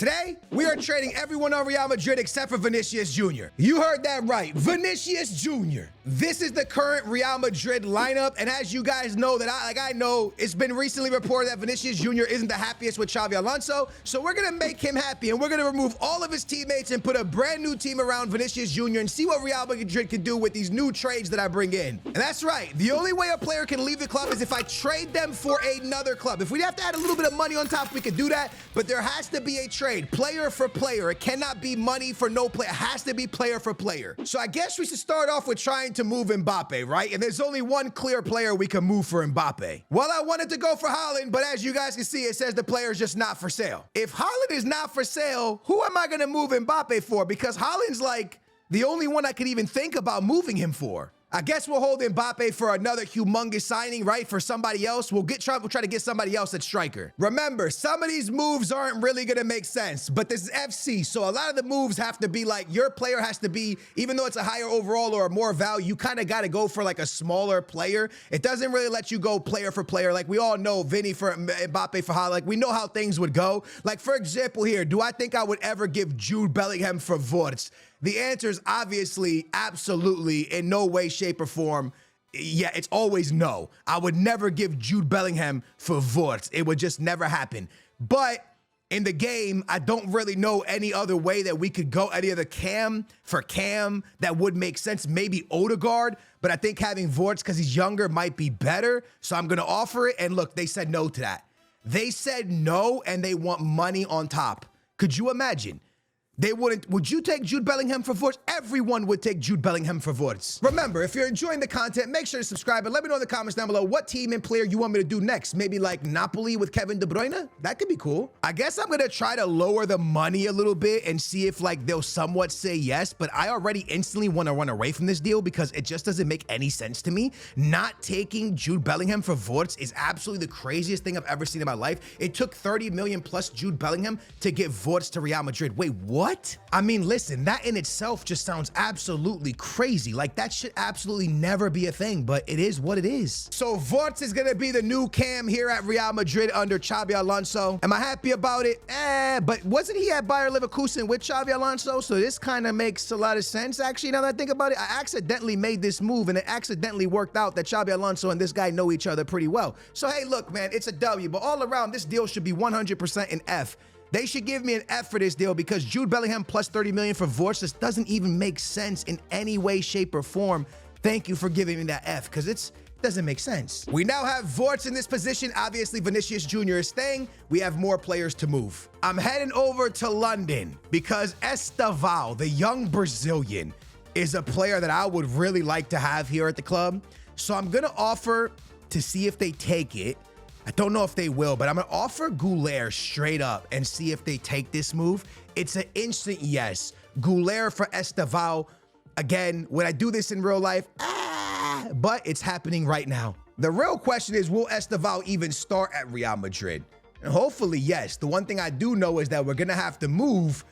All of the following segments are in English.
Today, we are trading everyone on Real Madrid except for Vinícius Jr. You heard that right, Vinícius Jr. This is the current Real Madrid lineup, and as you guys know, I know it's been recently reported that Vinícius Jr. isn't the happiest with Xabi Alonso, so we're gonna make him happy, and we're gonna remove all of his teammates and put a brand new team around Vinícius Jr. and see what Real Madrid can do with these new trades that I bring in. And that's right, the only way a player can leave the club is if I trade them for another club. If we have to add a little bit of money on top, we could do that, but there has to be a trade, player for player. It cannot be money for no player. It has to be player for player. So I guess we should start off with trying to move Mbappe, right? And there's only one clear player we can move for Mbappe. Well, I wanted to go for Haaland, but as you guys can see, it says the player is just not for sale. If Haaland is not for sale, who am I going to move Mbappe for? Because Haaland's like the only one I could even think about moving him for. I guess we'll hold Mbappe for another humongous signing, right? For somebody else. We'll try to get somebody else at striker. Remember, some of these moves aren't really going to make sense, but this is FC, so a lot of the moves have to be like, your player has to be, even though it's a higher overall or more value, you kind of got to go for like a smaller player. It doesn't really let you go player for player. Like we all know Vini for Mbappe for Haaland. Like we know how things would go. Like for example here, do I think I would ever give Jude Bellingham for Wirtz? The answer is obviously, absolutely, in no way, shape, or form. Yeah, it's always no. I would never give Jude Bellingham for Wirtz. It would just never happen. But in the game, I don't really know any other way that we could go, any other Cam for Cam that would make sense. Maybe Odegaard, but I think having Wirtz because he's younger might be better. So I'm going to offer it. And look, they said no to that. They said no, and they want money on top. Could you imagine? They wouldn't. Would you take Jude Bellingham for Wirtz? Everyone would take Jude Bellingham for Wirtz. Remember, if you're enjoying the content, make sure to subscribe and let me know in the comments down below what team and player you want me to do next. Maybe like Napoli with Kevin De Bruyne? That could be cool. I guess I'm going to try to lower the money a little bit and see if like they'll somewhat say yes, but I already instantly want to run away from this deal because it just doesn't make any sense to me. Not taking Jude Bellingham for Wirtz is absolutely the craziest thing I've ever seen in my life. It took 30 million plus Jude Bellingham to get Wirtz to Real Madrid. Wait, what? I mean, listen, that in itself just sounds absolutely crazy. Like, that should absolutely never be a thing, but it is what it is. So, Wirtz is going to be the new Cam here at Real Madrid under Xabi Alonso. Am I happy about it? But wasn't he at Bayer Leverkusen with Xabi Alonso? So, this kind of makes a lot of sense, actually, now that I think about it. I accidentally made this move, and it accidentally worked out that Xabi Alonso and this guy know each other pretty well. So, hey, look, man, it's a W, but all around, this deal should be 100% an F. They should give me an F for this deal because Jude Bellingham plus 30 million for Wirtz just doesn't even make sense in any way, shape, or form. Thank you for giving me that F because it doesn't make sense. We now have Wirtz in this position. Obviously, Vinícius Jr. is staying. We have more players to move. I'm heading over to London because Estêvão, the young Brazilian, is a player that I would really like to have here at the club. So I'm going to offer to see if they take it. I don't know if they will, but I'm going to offer Goalkeeper straight up and see if they take this move. It's an instant yes. Goalkeeper for Estêvão. Again, would I do this in real life? But it's happening right now. The real question is, will Estêvão even start at Real Madrid? And hopefully, yes. The one thing I do know is that we're going to have to move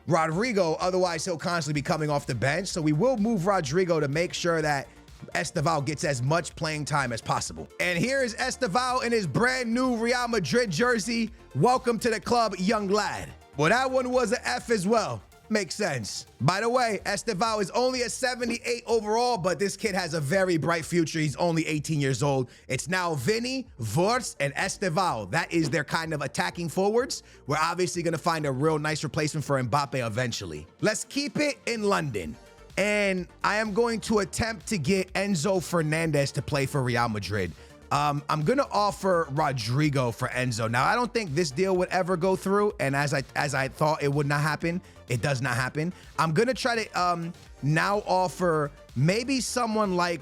Rodrigo. Otherwise, he'll constantly be coming off the bench. So we will move Rodrigo to make sure that Estêvão gets as much playing time as possible. And here is Estêvão in his brand new Real Madrid jersey. Welcome to the club, young lad. Well, that one was an F as well. Makes sense. By the way, Estêvão is only a 78 overall, but this kid has a very bright future. He's only 18 years old. It's now Vini, Wirtz, and Estêvão. That is their kind of attacking forwards. We're obviously going to find a real nice replacement for Mbappe eventually. Let's keep it in London. And I am going to attempt to get Enzo Fernández to play for Real Madrid. I'm going to offer Rodrigo for Enzo. Now, I don't think this deal would ever go through. And as I thought it would not happen, it does not happen. I'm going to try to now offer maybe someone like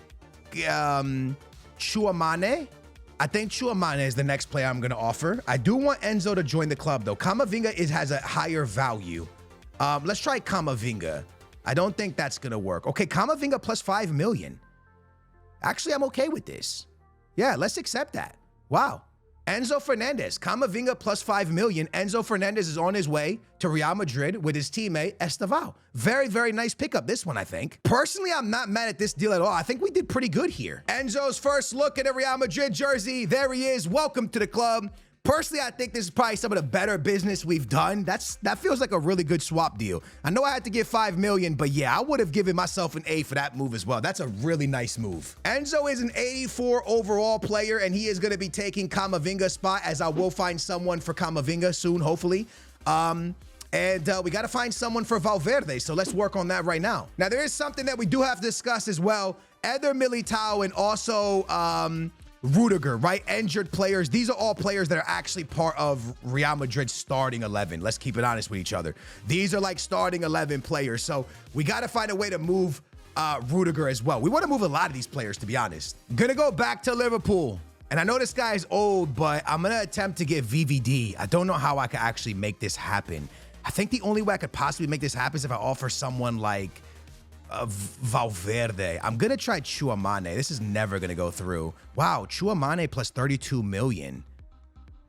Tchouaméni. I think Tchouaméni is the next player I'm going to offer. I do want Enzo to join the club, though. Camavinga has a higher value. Let's try Camavinga. I don't think that's going to work. Okay, Camavinga plus 5 million. Actually, I'm okay with this. Yeah, let's accept that. Wow. Enzo Fernández, Camavinga plus 5 million. Enzo Fernández is on his way to Real Madrid with his teammate, Estêvão. Very, very nice pickup, this one, I think. Personally, I'm not mad at this deal at all. I think we did pretty good here. Enzo's first look at a Real Madrid jersey. There he is. Welcome to the club. Personally, I think this is probably some of the better business we've done. That feels like a really good swap deal. I know I had to give $5 million, but yeah, I would have given myself an A for that move as well. That's a really nice move. Enzo is an 84 overall player, and he is going to be taking Camavinga's spot, as I will find someone for Camavinga soon, hopefully. And we got to find someone for Valverde, so let's work on that right now. Now, there is something that we do have to discuss as well. Eder Militao and also Rudiger, right? Injured players. These are all players that are actually part of Real Madrid's starting 11. Let's keep it honest with each other. These are like starting 11 players, so we got to find a way to move Rudiger as well. We want to move a lot of these players, to be honest. Gonna go back to Liverpool. And I know this guy's old, but I'm going to attempt to get VVD. I don't know how I could actually make this happen. I think the only way I could possibly make this happen is if I offer someone like Valverde. I'm going to try Tchouaméni. This is never going to go through. Wow, Tchouaméni plus 32 million.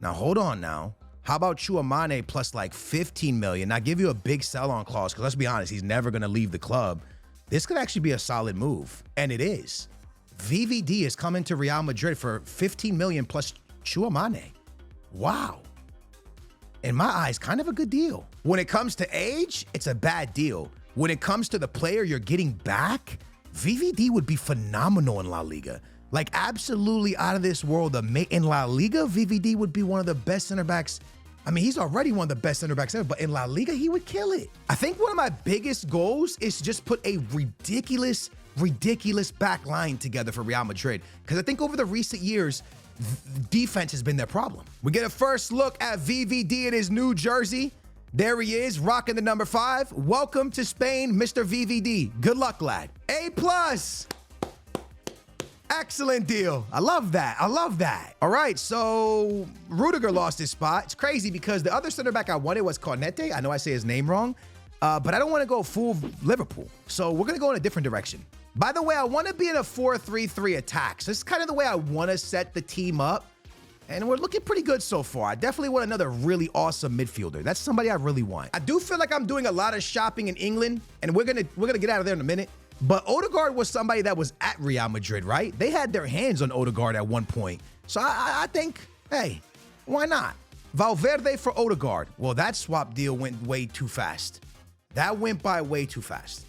Now, hold on now. How about Tchouaméni plus like 15 million? Now, give you a big sell-on clause, because let's be honest, he's never going to leave the club. This could actually be a solid move, and it is. VVD is coming to Real Madrid for 15 million plus Tchouaméni. Wow. In my eyes, kind of a good deal. When it comes to age, it's a bad deal. When it comes to the player you're getting back, VVD would be phenomenal in La Liga. Like, absolutely out of this world. In La Liga, VVD would be one of the best center backs. I mean, he's already one of the best center backs ever, but in La Liga, he would kill it. I think one of my biggest goals is to just put a ridiculous back line together for Real Madrid, because I think over the recent years, defense has been their problem. We get a first look at VVD in his new jersey. There he is, rocking the number 5. Welcome to Spain, Mr. VVD. Good luck, lad. A+. Excellent deal. I love that. I love that. All right, so Rudiger lost his spot. It's crazy because the other center back I wanted was Cornette. I know I say his name wrong, but I don't want to go full Liverpool. So we're going to go in a different direction. By the way, I want to be in a 4-3-3 attack. So this is kind of the way I want to set the team up. And we're looking pretty good so far. I definitely want another really awesome midfielder. That's somebody I really want. I do feel like I'm doing a lot of shopping in England, and we're gonna get out of there in a minute. But Odegaard was somebody that was at Real Madrid, right? They had their hands on Odegaard at one point. So I think, hey, why not? Valverde for Odegaard. Well, that swap deal went way too fast. That went by way too fast.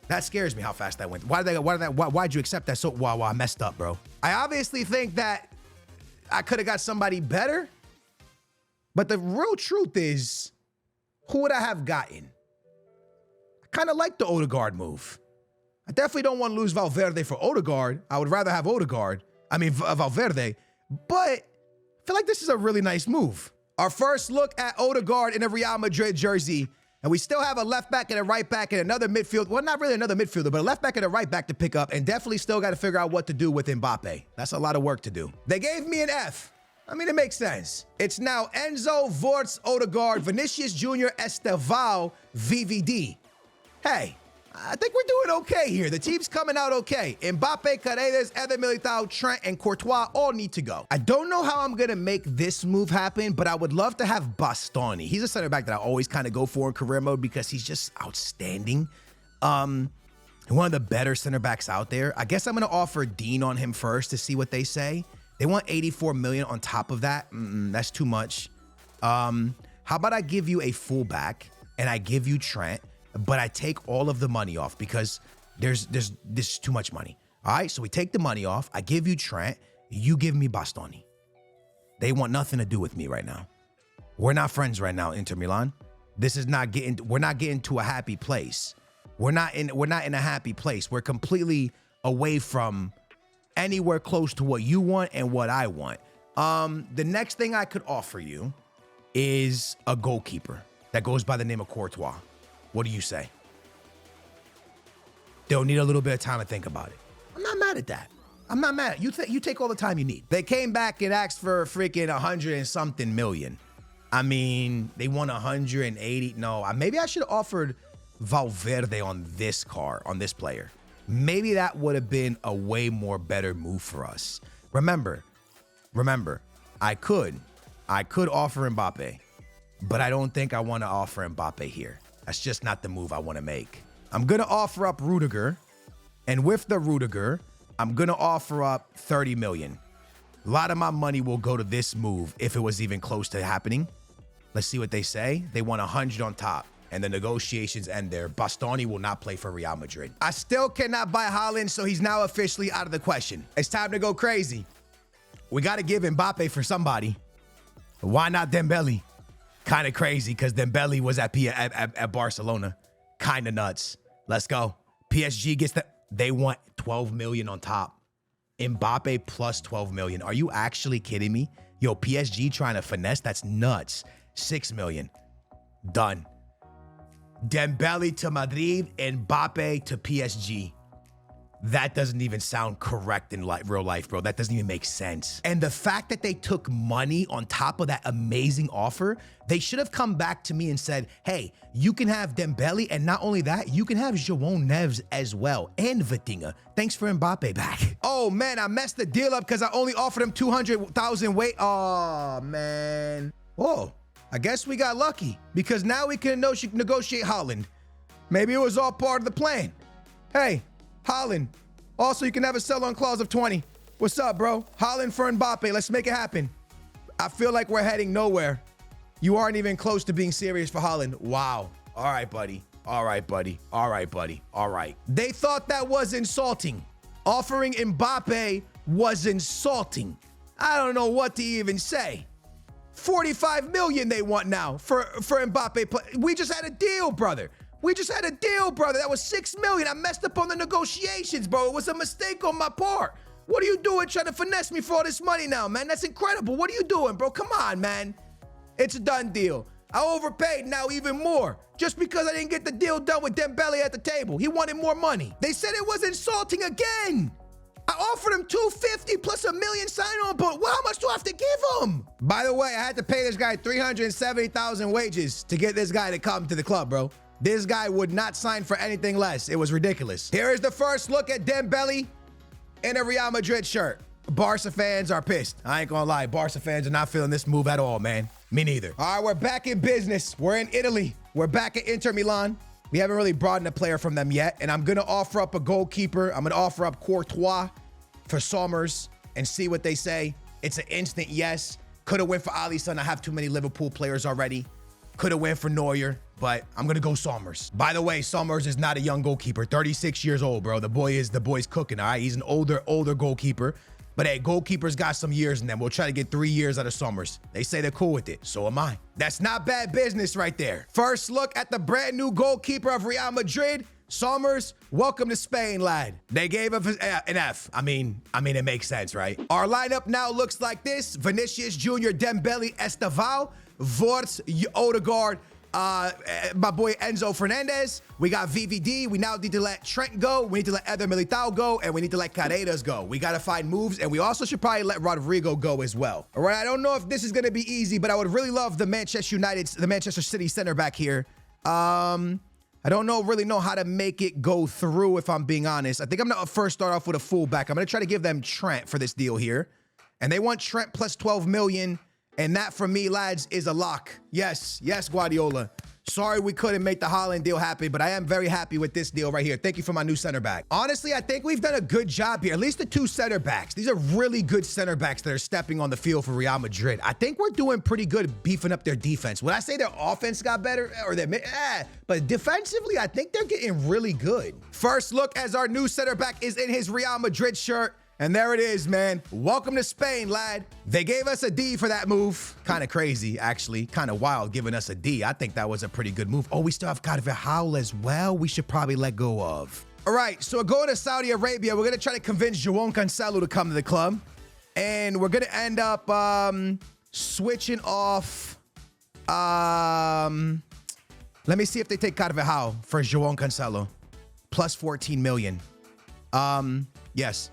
That scares me how fast that went. Why'd you accept that? So, wow, I messed up, bro. I obviously think that I could have got somebody better, but the real truth is, who would I have gotten? I kind of like the Odegaard move. I definitely don't want to lose Valverde for Odegaard. I would rather have Valverde, but I feel like this is a really nice move. Our first look at Odegaard in a Real Madrid jersey. And we still have a left back and a right back and another midfield. Well, not really another midfielder, but a left back and a right back to pick up. And definitely still got to figure out what to do with Mbappe. That's a lot of work to do. They gave me an F. I mean, it makes sense. It's now Enzo, Wirtz, Odegaard, Vinícius Jr, Estêvão, VVD. Hey, I think we're doing okay here. The team's coming out okay. Mbappe, Paredes, Eder Militao, Trent, and Courtois all need to go. I don't know how I'm going to make this move happen, but I would love to have Bastoni. He's a center back that I always kind of go for in career mode because he's just outstanding. One of the better center backs out there. I guess I'm going to offer Dean on him first to see what they say. They want 84 million on top of that. That's too much. How about I give you a fullback and I give you Trent, but I take all of the money off because this is too much money. All right, so we take the money off. I give you Trent. You give me Bastoni. They want nothing to do with me right now. We're not friends right now, Inter Milan. We're not getting to a happy place. We're not in a happy place. We're completely away from anywhere close to what you want and what I want. The next thing I could offer you is a goalkeeper that goes by the name of Courtois. What do you say? They'll need a little bit of time to think about it. I'm not mad at that. I'm not mad. You take all the time you need. They came back and asked for freaking 100 and something million. I mean, they won 180. No, maybe I should have offered Valverde on this player. Maybe that would have been a way more better move for us. Remember, I could offer Mbappe, but I don't think I want to offer Mbappe here. That's just not the move I want to make. I'm going to offer up Rudiger, and with the Rudiger, I'm going to offer up 30 million. A lot of my money will go to this move if it was even close to happening. Let's see what they say. They want 100 on top, and the negotiations end there. Bastoni will not play for Real Madrid. I still cannot buy Haaland, so he's now officially out of the question. It's time to go crazy. We got to give Mbappe for somebody. Why not Dembele? Kind of crazy because Dembele was at Barcelona. Kind of nuts. Let's go. PSG gets they want 12 million on top. Mbappe plus 12 million. Are you actually kidding me? Yo, PSG trying to finesse? That's nuts. 6 million. Done. Dembele to Madrid, Mbappe to PSG. That doesn't even sound correct in real life, bro. That doesn't even make sense. And the fact that they took money on top of that amazing offer, they should have come back to me and said, hey, you can have Dembele, and not only that, you can have João Neves as well, and Vitinha. Thanks for Mbappe back. Oh, man, I messed the deal up because I only offered him 200,000 weight. Oh, man. Whoa, I guess we got lucky because now we can negotiate Haaland. Maybe it was all part of the plan. Hey, Haaland. Also, you can have a sell-on clause of 20. What's up, bro? Haaland for Mbappe. Let's make it happen. I feel like we're heading nowhere. You aren't even close to being serious for Haaland. Wow. All right, buddy. All right, buddy. All right, buddy. All right. They thought that was insulting. Offering Mbappe was insulting. I don't know what to even say. 45 million they want now for Mbappe. We just had a deal, brother. We just had a deal, brother. That was 6 million. I messed up on the negotiations, bro. It was a mistake on my part. What are you doing trying to finesse me for all this money now, man? That's incredible. What are you doing, bro? Come on, man. It's a done deal. I overpaid now even more just because I didn't get the deal done with Dembele at the table. He wanted more money. They said it was insulting again. I offered him 250 plus $1 million sign-on, but how much do I have to give him? By the way, I had to pay this guy 370,000 wages to get this guy to come to the club, bro. This guy would not sign for anything less. It was ridiculous. Here is the first look at Dembele in a Real Madrid shirt. Barca fans are pissed. I ain't gonna lie. Barca fans are not feeling this move at all, man. Me neither. All right, we're back in business. We're in Italy. We're back at Inter Milan. We haven't really brought in a player from them yet, and I'm gonna offer up a goalkeeper. I'm gonna offer up Courtois for Sommers and see what they say. It's an instant yes. Could have went for Alisson. I have too many Liverpool players already. Could have went for Neuer, but I'm gonna go Sommers. By the way, Sommers is not a young goalkeeper. 36 years old, bro. The boy's cooking, all right? He's an older goalkeeper. But hey, goalkeepers got some years in them. We'll try to get 3 years out of Sommers. They say they're cool with it. So am I. That's not bad business right there. First look at the brand new goalkeeper of Real Madrid, Sommers. Welcome to Spain, lad. They gave him an F. I mean, it makes sense, right? Our lineup now looks like this. Vinicius Jr, Dembele, Estêvão, Wirtz, Odegaard, my boy Enzo Fernández. We got VVD. We now need to let Trent go. We need to let Eder Militao go, and we need to let Carreras go. We got to find moves, and we also should probably let Rodrigo go as well. All right, I don't know if this is going to be easy, but I would really love the Manchester City center back here. I don't really know how to make it go through, if I'm being honest. I think I'm going to first start off with a fullback. I'm going to try to give them Trent for this deal here. And they want Trent plus 12 million. And that, for me, lads, is a lock. Yes, Guardiola. Sorry we couldn't make the Haaland deal happen, but I am very happy with this deal right here. Thank you for my new center back. Honestly, I think we've done a good job here. At least the two center backs. These are really good center backs that are stepping on the field for Real Madrid. I think we're doing pretty good beefing up their defense. Would I say their offense got better? Or but defensively, I think they're getting really good. First look as our new center back is in his Real Madrid shirt. And there it is, man. Welcome to Spain, lad. They gave us a D for that move. Kind of crazy, actually. Kind of wild giving us a D. I think that was a pretty good move. Oh, we still have Carvajal as well. We should probably let go of. All right, so we're going to Saudi Arabia. We're going to try to convince João Cancelo to come to the club. And we're going to end up switching off. Let me see if they take Carvajal for João Cancelo. Plus 14 million. Yes.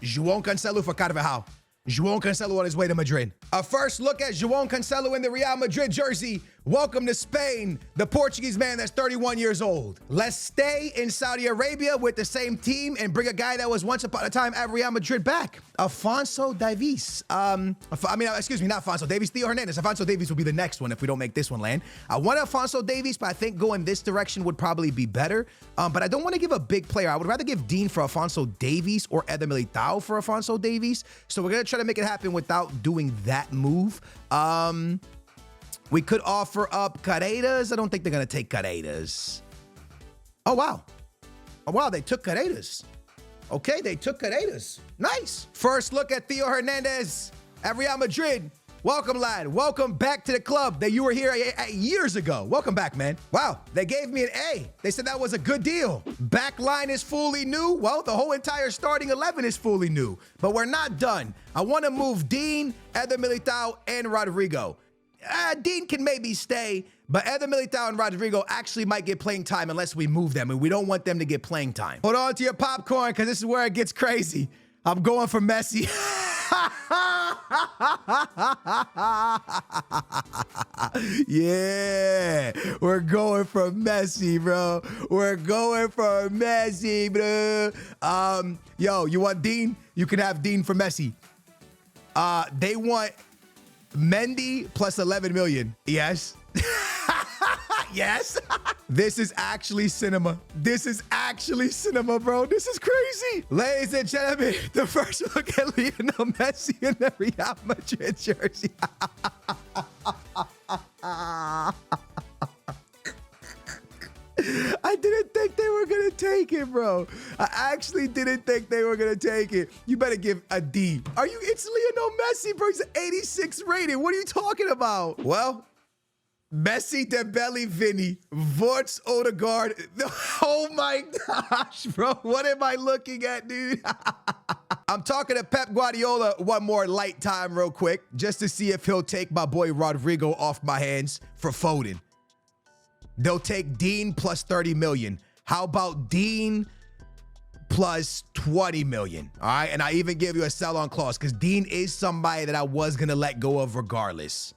João Cancelo for Carvajal. João Cancelo on his way to Madrid. A first look at João Cancelo in the Real Madrid jersey. Welcome to Spain, the Portuguese man that's 31 years old. Let's stay in Saudi Arabia with the same team and bring a guy that was once upon a time at Real Madrid back. Afonso Davies. Excuse me, not Afonso Davies, Theo Hernandez. Afonso Davies will be the next one if we don't make this one land. I want Afonso Davies, but I think going this direction would probably be better. But I don't want to give a big player. I would rather give Dean for Afonso Davies or Eder Militao for Afonso Davies. So we're going to try to make it happen without doing that move. We could offer up Carreras. I don't think they're going to take Carreras. Oh, wow. Oh, wow, they took Carreras. Okay, they took Carreras. Nice. First look at Theo Hernandez at Real Madrid. Welcome, lad. Welcome back to the club that you were here years ago. Welcome back, man. Wow, they gave me an A. They said that was a good deal. Back line is fully new. Well, the whole entire starting 11 is fully new. But we're not done. I want to move Dean, Eder Militao, and Rodrigo. Dean can maybe stay, but Eder Militao and Rodrigo actually might get playing time unless we move them, and we don't want them to get playing time. Hold on to your popcorn, because this is where it gets crazy. I'm going for Messi. Yeah, we're going for Messi, bro. We're going for Messi, bro. Yo, you want Dean? You can have Dean for Messi. They want Mendy plus 11 million. Yes. Yes. This is actually cinema. This is actually cinema, bro. This is crazy. Ladies and gentlemen, the first look at Lionel Messi in the Real Madrid jersey. I didn't think they were going to take it, bro. I actually didn't think they were going to take it. You better give a D. It's Lionel Messi, bro. He's an 86 rating. What are you talking about? Well, Messi, Dembele, Vini, Wirtz, Odegaard. Oh my gosh, bro. What am I looking at, dude? I'm talking to Pep Guardiola one more light time real quick, just to see if he'll take my boy Rodrigo off my hands for Foden. They'll take Dean plus 30 million. How about Dean plus 20 million? All right. And I even give you a sell-on clause because Dean is somebody that I was going to let go of regardless.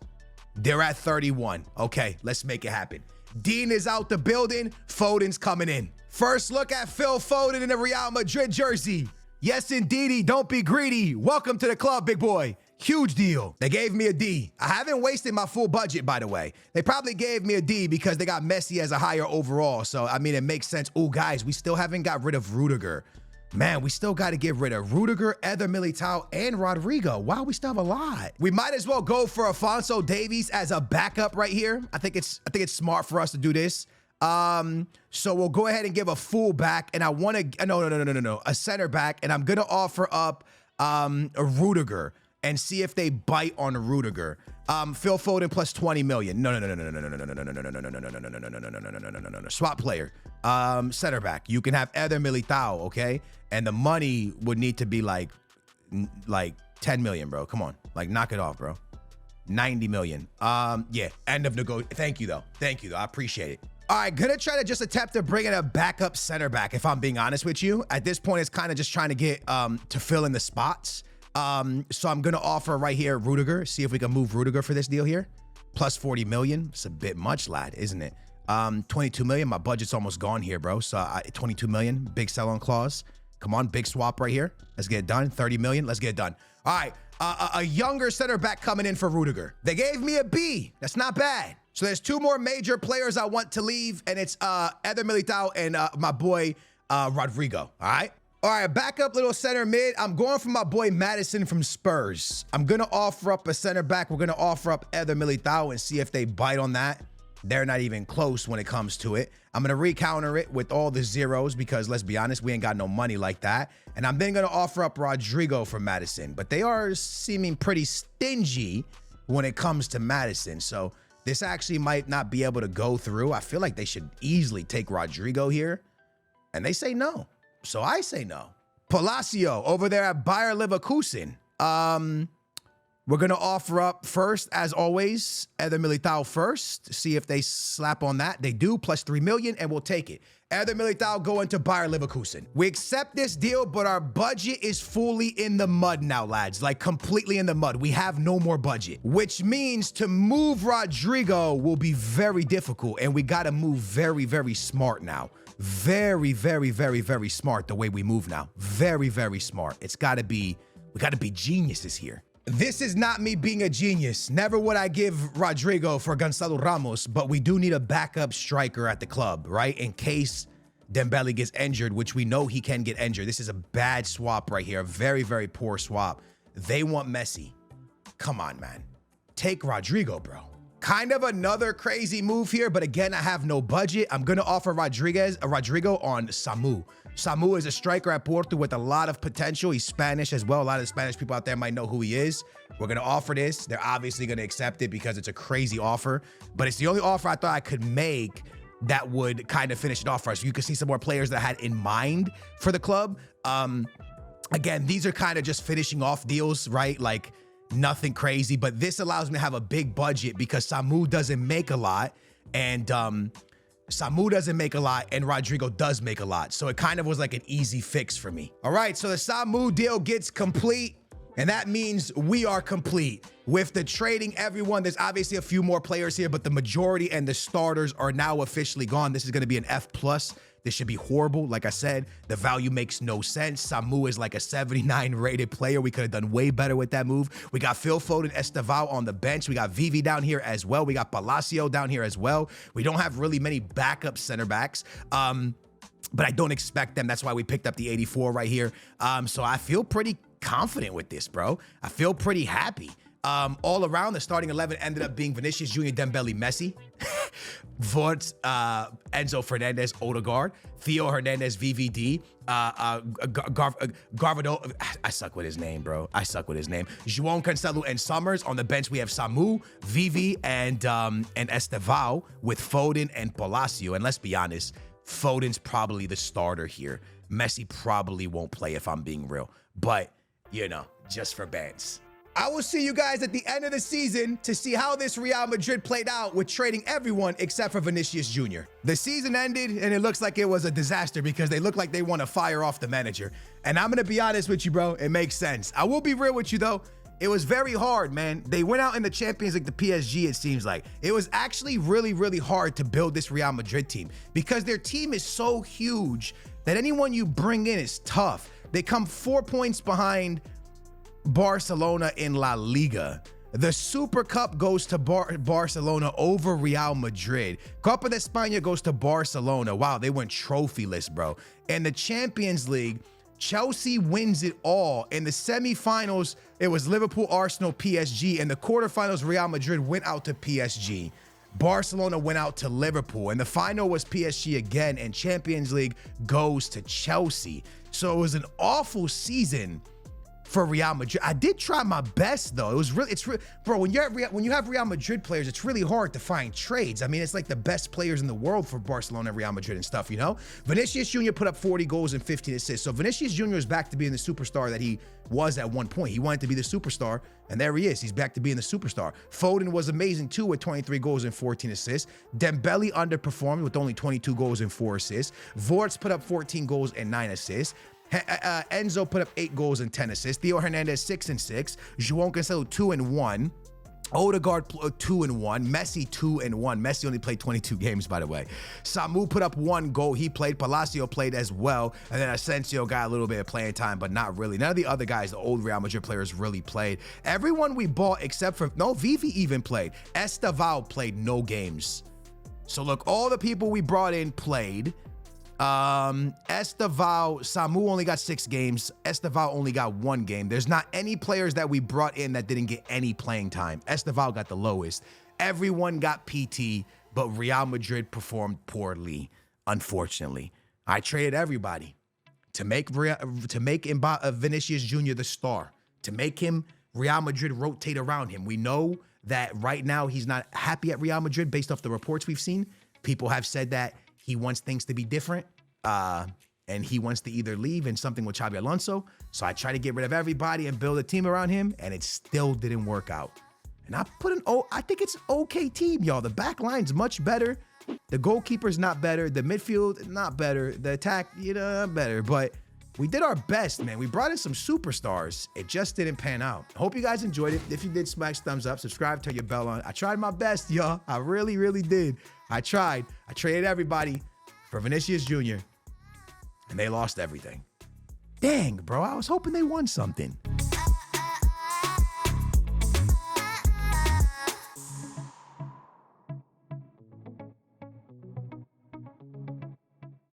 They're at 31. Okay, let's make it happen. Dean is out the building. Foden's coming in. First look at Phil Foden in the Real Madrid jersey. Yes, indeedy. Don't be greedy. Welcome to the club, big boy. Huge deal. They gave me a D. I haven't wasted my full budget, by the way. They probably gave me a D because they got Messi as a higher overall. So, I mean, it makes sense. Oh, guys, we still haven't got rid of Rudiger. Man, we still got to get rid of Rudiger, Eder Militao, and Rodrigo. Wow, we still have a lot. We might as well go for Afonso Davies as a backup right here. I think it's smart for us to do this. So we'll go ahead and give a fullback, and I want to no, a center back, and I'm gonna offer up a Rudiger and see if they bite on Rudiger. Phil Foden plus 20 million. No. Swap player. Center back. You can have Eder Militao, okay? And the money would need to be like 10 million, bro. Come on. Like, knock it off, bro. 90 million. Yeah, end of negotiation. Thank you, though. I appreciate it. All right, gonna try to just attempt to bring in a backup center back, if I'm being honest with you. At this point, it's kind of just trying to get to fill in the spots. So I'm gonna offer right here Rudiger. See if we can move Rudiger for this deal here. Plus 40 million. It's a bit much, lad, isn't it? 22 million. My budget's almost gone here, bro. So 22 million. Big sell-on clause. Come on, big swap right here. Let's get it done. 30 million. Let's get it done. All right. A younger center back coming in for Rudiger. They gave me a B. That's not bad. So there's two more major players I want to leave, and it's Eder Militao and my boy Rodrigo. All right. All right, backup little center mid. I'm going for my boy Madison from Spurs. I'm going to offer up a center back. We're going to offer up Eder Militao and see if they bite on that. They're not even close when it comes to it. I'm going to recounter it with all the zeros because, let's be honest, we ain't got no money like that. And I'm then going to offer up Rodrigo for Madison. But they are seeming pretty stingy when it comes to Madison. So this actually might not be able to go through. I feel like they should easily take Rodrigo here. And they say no. So I say no. Palacio over there at Bayer Leverkusen. We're going to offer up first, as always, Eder Militao first. See if they slap on that. They do, plus 3 million, and we'll take it. Eder Militao going to Bayer Leverkusen. We accept this deal, but our budget is fully in the mud now, lads. Like, completely in the mud. We have no more budget, which means to move Rodrigo will be very difficult, and we got to move very, very smart now. Very, very, very, very smart the way we move now. Very, very smart. It's got to be, we got to be geniuses here. This is not me being a genius. Never would I give Rodrigo for Gonzalo Ramos, but we do need a backup striker at the club, right? In case Dembele gets injured, which we know he can get injured. This is a bad swap right here. A very, very poor swap. They want Messi. Come on, man. Take Rodrigo, bro. Kind of another crazy move here, but again, I have no budget. I'm going to offer Rodrigo on Samu. Samu is a striker at Porto with a lot of potential. He's Spanish as well. A lot of the Spanish people out there might know who he is. We're going to offer this. They're obviously going to accept it because it's a crazy offer, but it's the only offer I thought I could make that would kind of finish it off for us. You can see some more players that I had in mind for the club. Again, these are kind of just finishing off deals, right? Like, nothing crazy, but this allows me to have a big budget because Samu doesn't make a lot, and Samu doesn't make a lot, and Rodrigo does make a lot. So it kind of was like an easy fix for me. All right, so the Samu deal gets complete, and that means we are complete. With the trading everyone, there's obviously a few more players here, but the majority and the starters are now officially gone. This is going to be an F+. This should be horrible. Like I said, the value makes no sense. Samu is like a 79 rated player. We could have done way better with that move. We got Phil Foden, Estêvão on the bench. We got Vivi down here as well. We got Palacio down here as well. We don't have really many backup center backs. But I don't expect them. That's why we picked up the 84 right here. So I feel pretty confident with this, bro. I feel pretty happy. All around, the starting 11 ended up being Vinícius Jr, Dembele, Messi, Wirtz, Enzo Fernández, Odegaard, Theo Hernandez, VVD, Garvado. I suck with his name, bro. I suck with his name. João Cancelo and Summers. On the bench, we have Samu, Vivi, and Estêvão with Foden and Palacio. And let's be honest, Foden's probably the starter here. Messi probably won't play if I'm being real. But, you know, just for bands. I will see you guys at the end of the season to see how this Real Madrid played out with trading everyone except for Vinícius Jr. The season ended, and it looks like it was a disaster because they look like they want to fire off the manager. And I'm going to be honest with you, bro. It makes sense. I will be real with you, though. It was very hard, man. They went out in the Champions League, the PSG, it seems like. It was actually really, really hard to build this Real Madrid team because their team is so huge that anyone you bring in is tough. They come 4 points behind Barcelona in La Liga. The Super Cup goes to Barcelona over Real Madrid. Copa de España goes to Barcelona. Wow, they went trophyless, bro. And the Champions League, Chelsea wins it all. In the semifinals, it was Liverpool, Arsenal, PSG. In the quarterfinals, Real Madrid went out to PSG. Barcelona went out to Liverpool. And the final was PSG again. And Champions League goes to Chelsea. So it was an awful season for Real Madrid. I did try my best though. It was really, bro, when you have Real Madrid players, it's really hard to find trades. I mean, it's like the best players in the world for Barcelona, Real Madrid and stuff, you know? Vinícius Jr put up 40 goals and 15 assists. So Vinícius Jr is back to being the superstar that he was at one point. He wanted to be the superstar, and there he is. He's back to being the superstar. Foden was amazing too with 23 goals and 14 assists. Dembele underperformed with only 22 goals and 4 assists. Wirtz put up 14 goals and 9 assists. Enzo put up 8 goals and 10 assists. Theo Hernandez 6 and 6. João Cancelo 2 and 1. Odegaard 2 and 1. Messi 2 and 1. Messi only played 22 games, by the way. Samu put up 1 goal. He played. Palacio played as well. And then Asensio got a little bit of playing time, but not really. None of the other guys, the old Real Madrid players, really played. Everyone we bought except for, no, Vivi even played. Estêvão played no games. So look, all the people we brought in played. Estêvão, Samu only got 6 games. Estêvão only got 1 game. There's not any players that we brought in that didn't get any playing time. Estêvão got the lowest. Everyone got PT, but Real Madrid performed poorly, unfortunately. I traded everybody to make Vinícius Jr the star, to make him Real Madrid rotate around him. We know that right now he's not happy at Real Madrid based off the reports we've seen. People have said that he wants things to be different. and he wants to either leave and something with Xabi Alonso. So I tried to get rid of everybody and build a team around him, and it still didn't work out. And I think it's an okay team, y'all. The back line's much better. The goalkeeper's not better. The midfield, not better. The attack, not better. But we did our best, man. We brought in some superstars. It just didn't pan out. Hope you guys enjoyed it. If you did, smash thumbs up, subscribe, turn your bell on. I tried my best, y'all. I really, really did. I tried. I traded everybody for Vinícius Jr., and they lost everything. Dang, bro. I was hoping they won something.